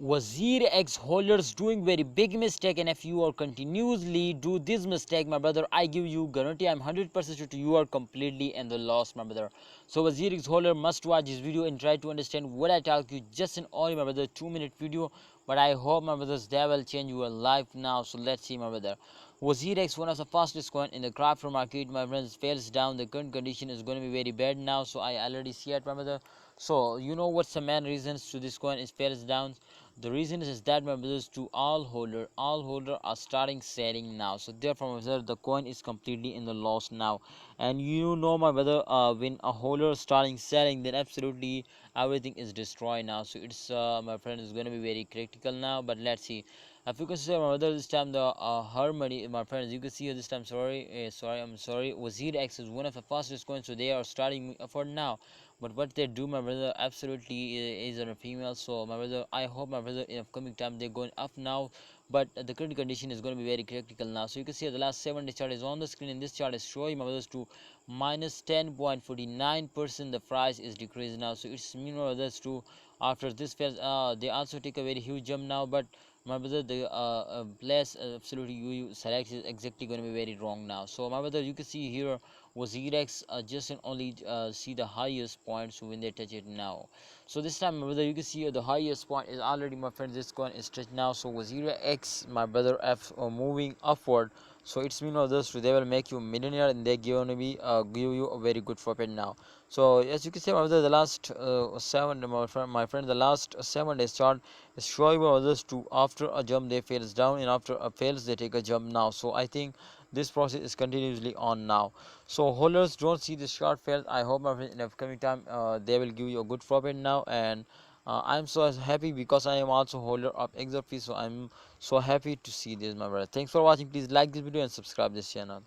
WazirX holders doing very big mistake, and if you are continuously do this mistake, my brother, I give you guarantee, I'm 100% sure you are completely in the loss, my brother. So WazirX holder must watch this video and try to understand what I tell you just in only, my brother, 2-minute video. But I hope, my brothers, that will change your life now. So let's see, my brother. WazirX, one of the fastest coin in the crypto market, my friends, fails down. The current condition is going to be very bad now, so I already see it, my brother. So you know what's the main reasons to this coin is fails down. The reason is that, my brothers, to all holder are starting selling now, so therefore, my brother, the coin is completely in the loss now. And you know, my brother, when a holder starting selling, then absolutely everything is destroyed now. So it's my friend, is going to be very critical now. But let's see. If you consider, my brother, this time the harmony, my friends, you can see here this time, I'm sorry, WazirX is one of the fastest coins, so they are starting for now. But what they do, my brother, absolutely is a female. So my brother, I hope, my brother, in upcoming time they're going up now. But the current condition is going to be very critical now. So you can see the last 7 day chart is on the screen, and this chart is showing, my brothers, to minus 10.49%. the price is decreasing now. So it's mean, my brothers, to after this phase, they also take a very huge jump now. But my brother, the place absolutely you select is exactly going to be very wrong now. So my brother, you can see here WazirX just and only see the highest points when they touch it now. So this time, my brother, you can see the highest point is already, my friend, this coin is touched now. So WazirX, my brother, f moving upward. So it's mean others, they will make you millionaire, and they gonna be give you a very good profit now. So as you can see, my brother, the last my friend, the last 7 days chart is showing others to after a jump they fails down, and after a fails they take a jump now. So I think this process is continuously on now. So holders don't see this short fails. I hope, my friend, in upcoming time they will give you a good profit now. And I'm so happy because I am also holder of XRP, so I'm so happy to see this, my brother. Thanks for watching. Please like this video and subscribe this channel.